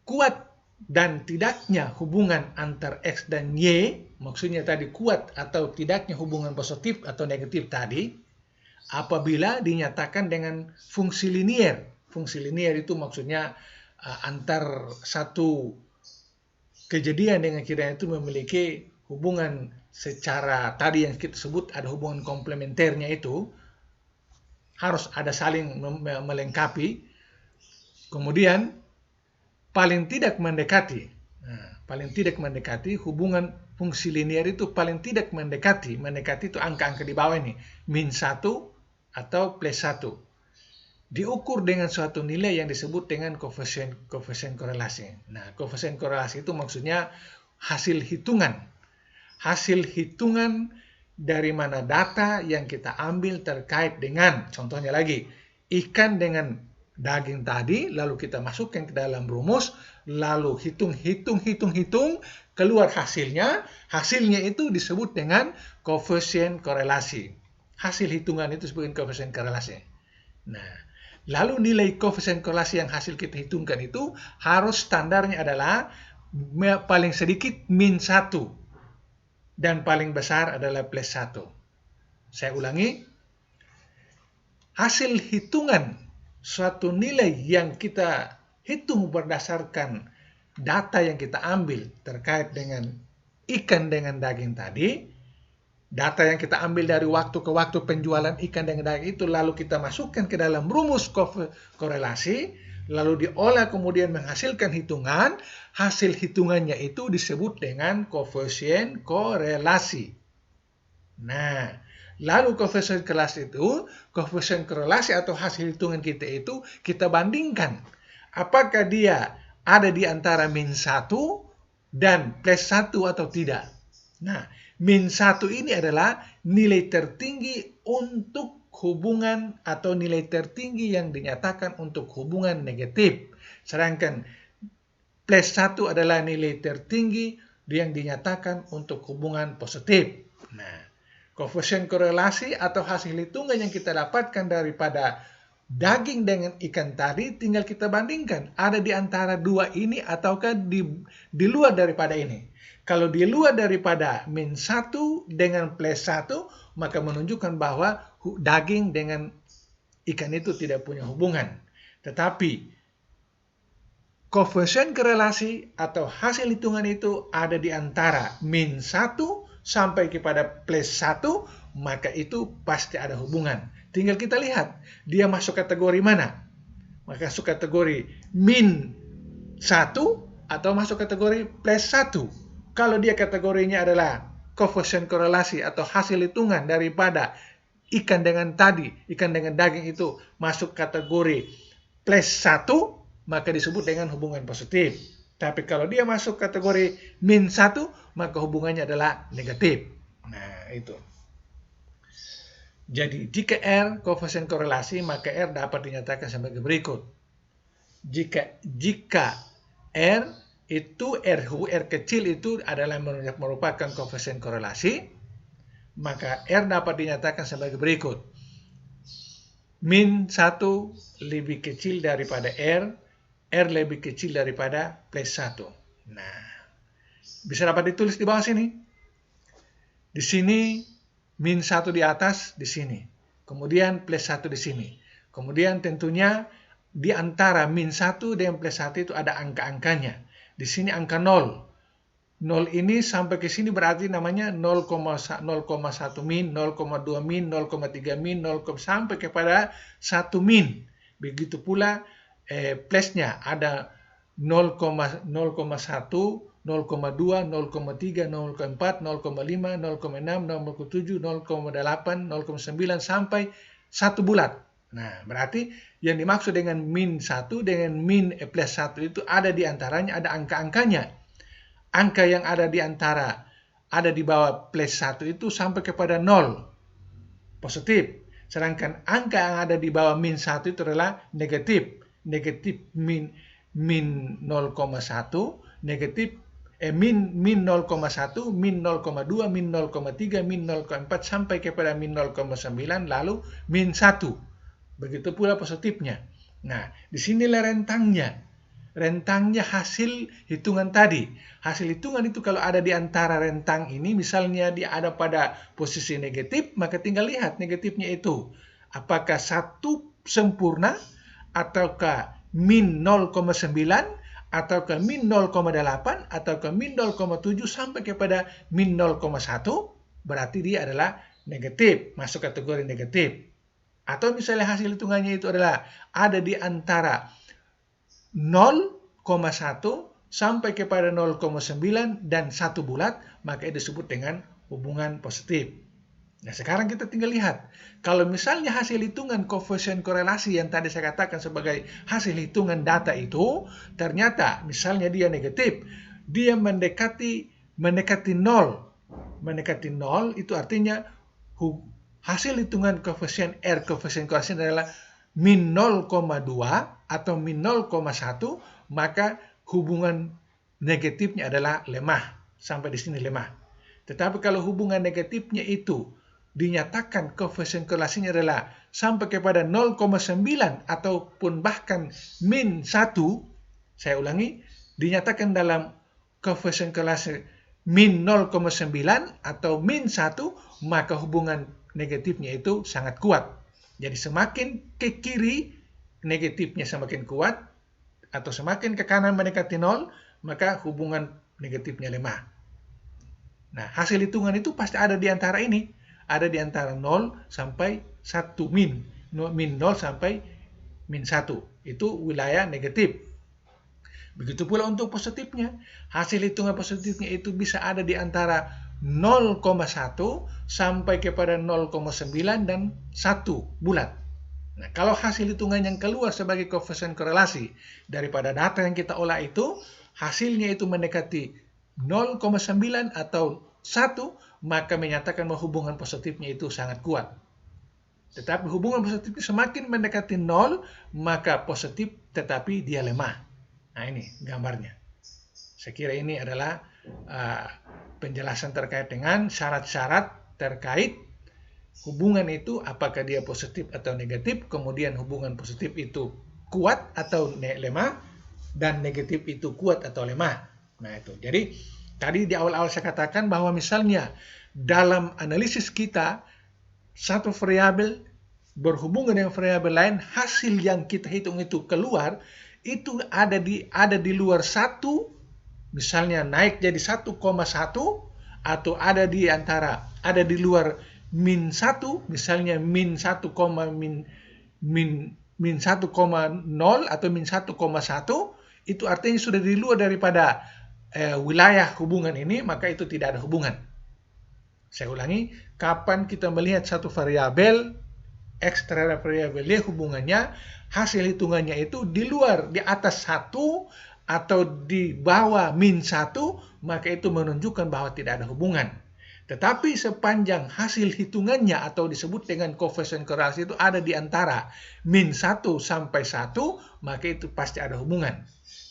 Kuat dan tidaknya hubungan antar X dan Y, maksudnya tadi kuat atau tidaknya hubungan positif atau negatif tadi, apabila dinyatakan dengan fungsi linier. Fungsi linier itu maksudnya antar satu kejadian dengan kejadian itu memiliki hubungan secara tadi yang kita sebut ada hubungan komplementernya, itu harus ada saling melengkapi. Kemudian paling tidak mendekati. Nah, paling tidak mendekati hubungan fungsi linier itu paling tidak mendekati. Mendekati itu angka-angka di bawah ini, min 1 atau plus 1. Diukur dengan suatu nilai yang disebut dengan koefisien korelasi. Nah, koefisien korelasi itu maksudnya hasil hitungan. Hasil hitungan dari mana data yang kita ambil terkait dengan, contohnya lagi, ikan dengan daging tadi, lalu kita masukkan ke dalam rumus, lalu hitung, keluar hasilnya. Hasilnya itu disebut dengan koefisien korelasi. Hasil hitungan itu disebut koefisien korelasi. Nah, lalu nilai koefisien korelasi yang hasil kita hitungkan itu harus standarnya adalah paling sedikit min 1 dan paling besar adalah plus 1. Saya ulangi. Hasil hitungan suatu nilai yang kita hitung berdasarkan data yang kita ambil terkait dengan ikan dengan daging tadi, data yang kita ambil dari waktu ke waktu penjualan ikan dengan daging itu, lalu kita masukkan ke dalam rumus korelasi, lalu diolah kemudian menghasilkan hitungan. Hasil hitungannya itu disebut dengan koefisien korelasi. Nah, lalu koefisien korelasi atau hasil hitungan kita itu kita bandingkan. Apakah dia ada di antara min 1 dan plus 1 atau tidak. Nah, min 1 ini adalah nilai tertinggi untuk hubungan atau nilai tertinggi yang dinyatakan untuk hubungan negatif. Sedangkan plus 1 adalah nilai tertinggi yang dinyatakan untuk hubungan positif. Nah, koefisien korelasi atau hasil hitungan yang kita dapatkan daripada daging dengan ikan tadi tinggal kita bandingkan. Ada di antara dua ini ataukah di luar daripada ini. Kalau di luar daripada min 1 dengan plus 1, maka menunjukkan bahwa daging dengan ikan itu tidak punya hubungan. Tetapi koefisien korelasi atau hasil hitungan itu ada di antara min 1 sampai kepada plus 1, maka itu pasti ada hubungan. Tinggal kita lihat, dia masuk kategori mana. Maka masuk kategori min 1 atau masuk kategori plus 1. Kalau dia kategorinya adalah koefisien korelasi atau hasil hitungan daripada ikan dengan daging itu masuk kategori plus 1, maka disebut dengan hubungan positif. Tapi kalau dia masuk kategori min 1, maka hubungannya adalah negatif. Nah, itu. Jadi, jika R koefisien korelasi, maka R dapat dinyatakan sebagai berikut. Jika R itu R kecil itu adalah merupakan koefisien korelasi, maka R dapat dinyatakan sebagai berikut. min 1 lebih kecil daripada R lebih kecil daripada plus 1. Nah, bisa dapat ditulis di bawah sini. Di sini min 1 di atas, di sini. Kemudian plus 1 di sini. Kemudian tentunya di antara min 1 dan plus 1 itu ada angka-angkanya. Di sini angka 0. 0 ini sampai ke sini berarti namanya 0,1 min, 0,2 min, 0,3 min, 0, sampai kepada 1 min. Begitu pula plusnya ada 0,1, 0,2, 0,3, 0,4, 0,5, 0,6, 0,7, 0,8, 0,9 sampai 1 bulat. Nah, berarti yang dimaksud dengan min 1 dengan min plus 1 itu ada di antaranya, ada angka-angkanya. Angka yang ada di antara, ada di bawah plus 1 itu sampai kepada 0, positif. Sedangkan angka yang ada di bawah min 1 itu adalah negatif. Negatif min 0,1, negatif min 0,1, min 0,2, min 0,3, min 0,4 sampai kepada min 0,9 lalu min 1. Begitu pula positifnya. Nah, di sinilah rentangnya. Rentangnya hasil hitungan tadi. Hasil hitungan itu kalau ada di antara rentang ini, misalnya dia ada pada posisi negatif, maka tinggal lihat negatifnya itu. Apakah 1 sempurna, ataukah min 0,9, ataukah min 0,8, ataukah min 0,7 sampai kepada min 0,1, berarti dia adalah negatif, masuk kategori negatif. Atau misalnya hasil hitungannya itu adalah ada di antara 0,1 sampai kepada 0,9 dan 1 bulat, maka itu disebut dengan hubungan positif. Nah, sekarang kita tinggal lihat. Kalau misalnya hasil hitungan koefisien korelasi yang tadi saya katakan sebagai hasil hitungan data itu, ternyata misalnya dia negatif, dia mendekati 0. Mendekati 0 itu artinya hasil hitungan koefisien R, koefisien korelasi adalah min 0,2 atau min 0,1, maka hubungan negatifnya adalah lemah. Sampai di sini lemah. Tetapi kalau hubungan negatifnya itu dinyatakan koefisien korelasinya adalah sampai kepada 0,9 ataupun bahkan min 1, saya ulangi, dinyatakan dalam koefisien korelasi min 0,9 atau min 1, maka hubungan negatifnya itu sangat kuat. Jadi semakin ke kiri negatifnya semakin kuat, atau semakin ke kanan mendekati 0, maka hubungan negatifnya lemah. Nah, hasil hitungan itu pasti ada di antara ini. Ada di antara 0 sampai 1 min. Min 0 sampai min 1. Itu wilayah negatif. Begitu pula untuk positifnya. Hasil hitungan positifnya itu bisa ada di antara 0,1 sampai kepada 0,9 dan 1 bulat. Nah, kalau hasil hitungan yang keluar sebagai koefisien korelasi daripada data yang kita olah itu, hasilnya itu mendekati 0,9 atau 1, maka menyatakan bahwa hubungan positifnya itu sangat kuat. Tetapi hubungan positifnya semakin mendekati 0, maka positif tetapi dia lemah. Nah, ini gambarnya. Saya kira ini adalah penjelasan terkait dengan syarat-syarat terkait hubungan itu, apakah dia positif atau negatif, kemudian hubungan positif itu kuat atau lemah, dan negatif itu kuat atau lemah. Nah, itu. Jadi, tadi di awal-awal saya katakan bahwa misalnya dalam analisis kita, satu variabel berhubungan dengan variabel lain, hasil yang kita hitung itu keluar, itu ada di luar 1, misalnya naik jadi 1,1, atau ada di luar min 1, misalnya min 1, min 1,0 atau min 1,1, itu artinya sudah di luar daripada wilayah hubungan ini, maka itu tidak ada hubungan. Saya ulangi, kapan kita melihat satu variabel X terhadap variabel Y hubungannya, hasil hitungannya itu di luar, di atas 1 atau di bawah min 1, maka itu menunjukkan bahwa tidak ada hubungan. Tetapi sepanjang hasil hitungannya atau disebut dengan koefisien korelasi itu ada di antara min 1 sampai 1, maka itu pasti ada hubungan.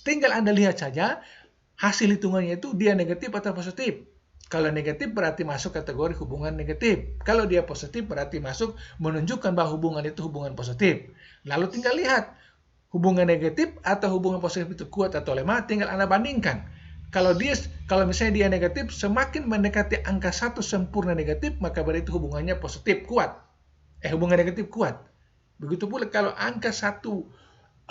Tinggal Anda lihat saja hasil hitungannya itu dia negatif atau positif. Kalau negatif berarti masuk kategori hubungan negatif. Kalau dia positif berarti masuk menunjukkan bahwa hubungan itu hubungan positif. Lalu tinggal lihat hubungan negatif atau hubungan positif itu kuat atau lemah, tinggal Anda bandingkan. Kalau misalnya dia negatif, semakin mendekati angka 1 sempurna negatif, maka berarti hubungannya positif kuat. Hubungan negatif kuat. Begitu pula kalau angka 1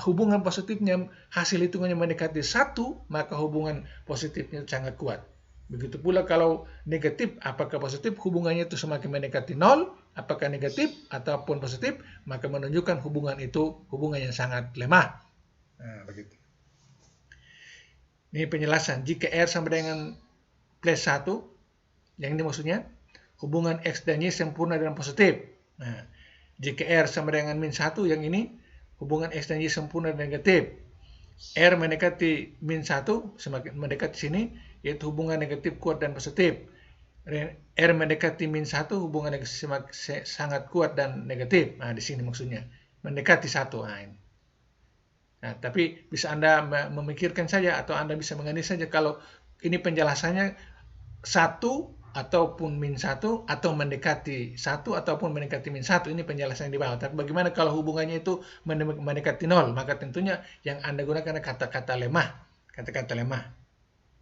hubungan positifnya hasil hitungannya mendekati 1, maka hubungan positifnya sangat kuat. Begitu pula kalau negatif, apakah positif, hubungannya itu semakin mendekati 0, apakah negatif ataupun positif, maka menunjukkan hubungan itu hubungan yang sangat lemah. Nah, begitu. Ini penjelasan. Jika R sama dengan plus 1, yang ini maksudnya hubungan X dan Y sempurna dan positif. Nah, jika R sama dengan min 1, yang ini hubungan X dan Y sempurna dan negatif. R mendekati min 1, semakin mendekati sini, yaitu hubungan negatif kuat dan positif. R mendekati min 1, hubungan negatif sangat kuat dan negatif. Nah, di sini maksudnya mendekati 1. Nah, ini. Nah, tapi bisa Anda memikirkan saja atau Anda bisa menganalisis saja kalau ini penjelasannya 1 ataupun min 1 atau mendekati 1 ataupun mendekati min 1, ini penjelasan di bawah. Tapi bagaimana kalau hubungannya itu mendekati 0? Maka tentunya yang Anda gunakan kata-kata lemah. Kata-kata lemah.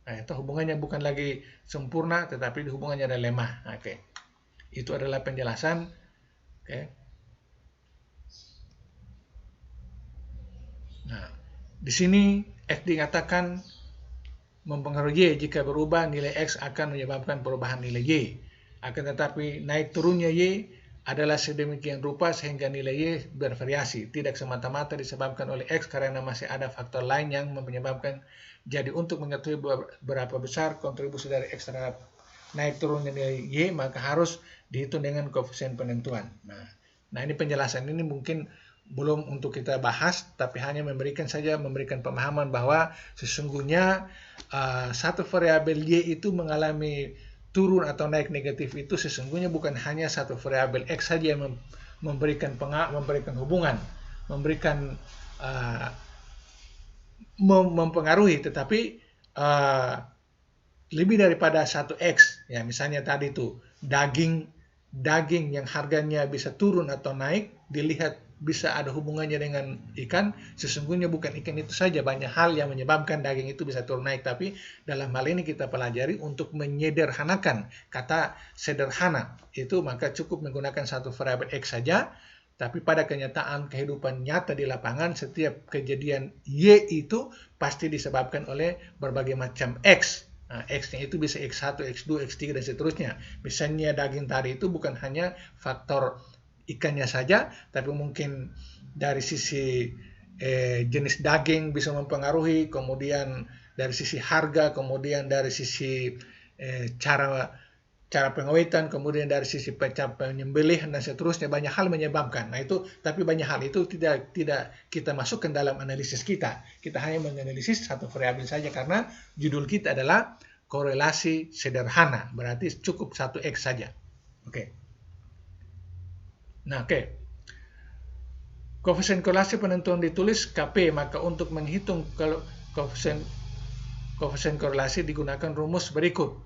Nah, itu hubungannya bukan lagi sempurna, tetapi hubungannya ada lemah. Oke. Itu adalah penjelasan. Oke. Nah, di sini X dikatakan mempengaruhi Y. Jika berubah, nilai X akan menyebabkan perubahan nilai Y. Akan tetapi naik turunnya Y adalah sedemikian rupa sehingga nilai Y bervariasi. Tidak semata-mata disebabkan oleh X karena masih ada faktor lain yang menyebabkan. Jadi untuk mengetahui berapa besar kontribusi dari X terhadap naik turunnya nilai Y, maka harus dihitung dengan koefisien penentuan. Nah, ini penjelasan ini mungkin belum untuk kita bahas, tapi hanya memberikan pemahaman bahwa sesungguhnya satu variabel Y itu mengalami turun atau naik negatif itu sesungguhnya bukan hanya satu variabel X saja yang memberikan hubungan, mempengaruhi, tetapi lebih daripada satu X. Ya, misalnya tadi itu daging yang harganya bisa turun atau naik, dilihat bisa ada hubungannya dengan ikan. Sesungguhnya bukan ikan itu saja, banyak hal yang menyebabkan daging itu bisa turun naik. Tapi dalam hal ini kita pelajari untuk menyederhanakan kata sederhana itu, maka cukup menggunakan satu variabel X saja. Tapi pada kenyataan kehidupan nyata di lapangan, setiap kejadian Y itu pasti disebabkan oleh berbagai macam X. Nah, X-nya itu bisa X1, X2, X3, dan seterusnya. Misalnya daging tadi itu bukan hanya faktor ikannya saja, tapi mungkin dari sisi jenis daging bisa mempengaruhi, kemudian dari sisi harga, kemudian dari sisi cara pengawetan, kemudian dari sisi penyembelihan dan seterusnya, banyak hal menyebabkan. Nah itu, tapi banyak hal itu tidak kita masukkan dalam analisis kita. Kita hanya menganalisis satu variabel saja karena judul kita adalah korelasi sederhana, berarti cukup satu X saja. Oke. Nah, oke. Koefisien korelasi penentuan ditulis KP, maka untuk menghitung kalau koefisien korelasi digunakan rumus berikut.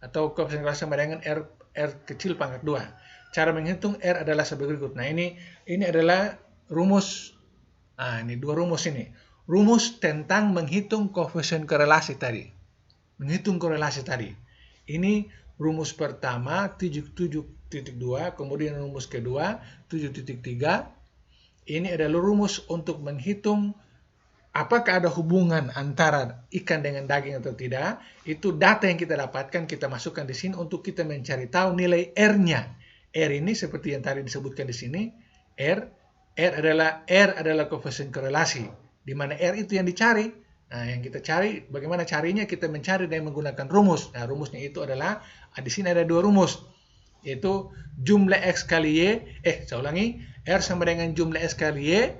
Atau koefisien korelasi sama dengan R kecil pangkat 2. Cara menghitung R adalah sebagai berikut. Nah, ini adalah rumus. Nah, ini dua rumus ini. Rumus tentang menghitung koefisien korelasi tadi. Menghitung korelasi tadi. Ini rumus pertama 7.2, kemudian rumus kedua 7.3. Ini adalah rumus untuk menghitung apakah ada hubungan antara ikan dengan daging atau tidak. Itu data yang kita dapatkan, kita masukkan di sini untuk kita mencari tahu nilai R-nya. R ini seperti yang tadi disebutkan di sini, R adalah koefisien korelasi, di mana R itu yang dicari. Nah, yang kita cari, bagaimana carinya? Kita mencari dengan menggunakan rumus. Nah, rumusnya itu adalah, di sini ada dua rumus, yaitu jumlah X kali Y, saya ulangi, R sama dengan jumlah X kali Y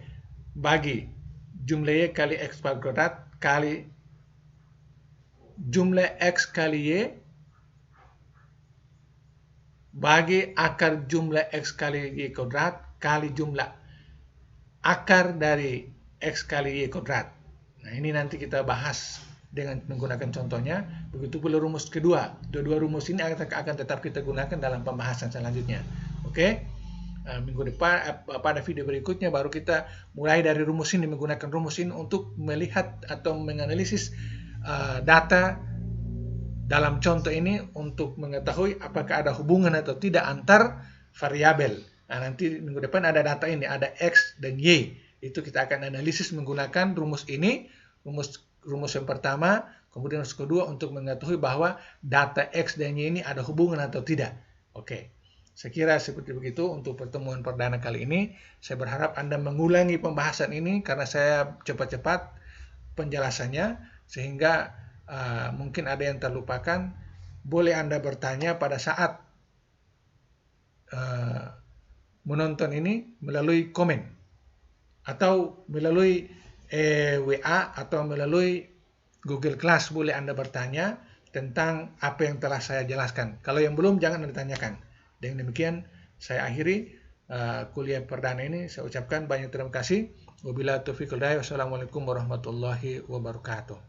bagi jumlah Y kali X kuadrat kali jumlah X kali Y bagi akar jumlah X kali Y kuadrat kali jumlah akar dari X kali Y kuadrat. Nah, ini nanti kita bahas dengan menggunakan contohnya. Begitu pula rumus kedua. Dua rumus ini akan tetap kita gunakan dalam pembahasan selanjutnya. Oke? Minggu depan pada video berikutnya baru kita mulai dari rumus ini, menggunakan rumus ini untuk melihat atau menganalisis data dalam contoh ini untuk mengetahui apakah ada hubungan atau tidak antar variabel. Nah, nanti minggu depan ada data ini, ada X dan Y. Itu kita akan analisis menggunakan rumus ini, rumus yang pertama, kemudian rumus kedua untuk mengetahui bahwa data X dan Y ini ada hubungan atau tidak. Oke. Saya kira seperti begitu untuk pertemuan perdana kali ini. Saya berharap Anda mengulangi pembahasan ini karena saya cepat-cepat penjelasannya sehingga mungkin ada yang terlupakan. Boleh Anda bertanya pada saat menonton ini melalui komen atau melalui WA atau melalui Google Class. Boleh Anda bertanya tentang apa yang telah saya jelaskan. Kalau yang belum, jangan Anda tanyakan. Dengan demikian saya akhiri kuliah perdana ini. Saya ucapkan banyak terima kasih. Wabillahi taufiq wal hidayah. Wassalamualaikum warahmatullahi wabarakatuh.